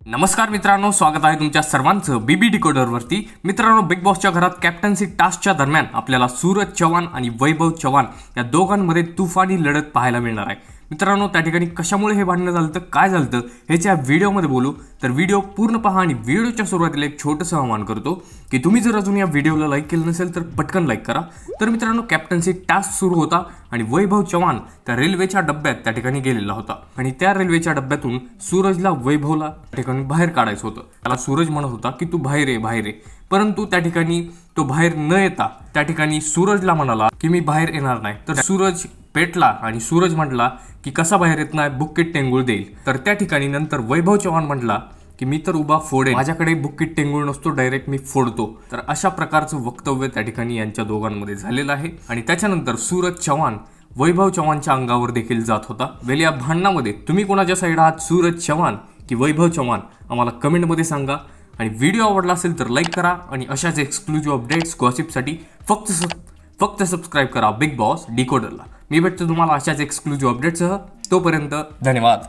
नमस्कार मित्रांनो, स्वागत आहे तुमच्या सर्वांचं बीबी डिकोडरवरती। मित्रांनो, बिग बॉसच्या घरात कॅप्टन्सी टास्कच्या दरम्यान आपल्याला सूरज चव्हाण आणि वैभव चव्हाण या दोघांमध्ये तुफानी लढत पाहायला मिळणार आहे। मित्रांनो, त्या ठिकाणी कशामुळे हे भांडण झालं तर काय झालं ह्याच्या व्हिडिओमध्ये बोलू, तर व्हिडिओ पूर्ण पहा। आणि व्हिडिओच्या सुरुवातीला एक छोटंसं आवाहन करतो की तुम्ही जर अजून या व्हिडिओला लाईक केलं नसेल तर पटकन लाईक करा। तर मित्रांनो, कॅप्टन्सी टास्क सुरू होता आणि वैभव चव्हाण त्या रेल्वेच्या डब्यात त्या ठिकाणी गेलेला होता आणि त्या रेल्वेच्या डब्यातून सूरजला वैभवला त्या ठिकाणी बाहेर काढायचं होतं। त्याला सूरज म्हणत होता की तू बाहेर ये बाहेर ये, परंतु त्या ठिकाणी तो बाहेर न येता त्या ठिकाणी सूरजला म्हणाला की मी बाहेर येणार नाही। तर सूरज पेटला आणि सूरज म्हटला की कसा बाहेर येत नाही, बुक्कीट टेंगूळ देईल। तर त्या ठिकाणी नंतर वैभव चव्हाण म्हटला की मी तर उभा फोडेन, माझ्याकडे बुक्कीट टेंगूळ नसतो, डायरेक्ट मी फोडतो। तर अशा प्रकारचं वक्तव्य त्या ठिकाणी यांच्या दोघांमध्ये झालेलं आहे। आणि त्याच्यानंतर सूरज चव्हाण वैभव चव्हाणच्या अंगावर देखील जात होता। वेल या भांडणामध्ये तुम्ही कोणाच्या साईड आहात, सूरज चव्हाण की वैभव चव्हाण, आम्हाला कमेंटमध्ये सांगा। आणि व्हिडिओ आवडला असेल तर लाईक करा आणि अशाच एक्सक्लुझिव्ह अपडेट्स गॉसिपसाठी फक्त सबस्क्राईब करा बिग बॉस डिकोडरला। मी भेटतो तुम्हाला अशाच एक्सक्लुझिव्ह अपडेट्ससह। तोपर्यंत धन्यवाद।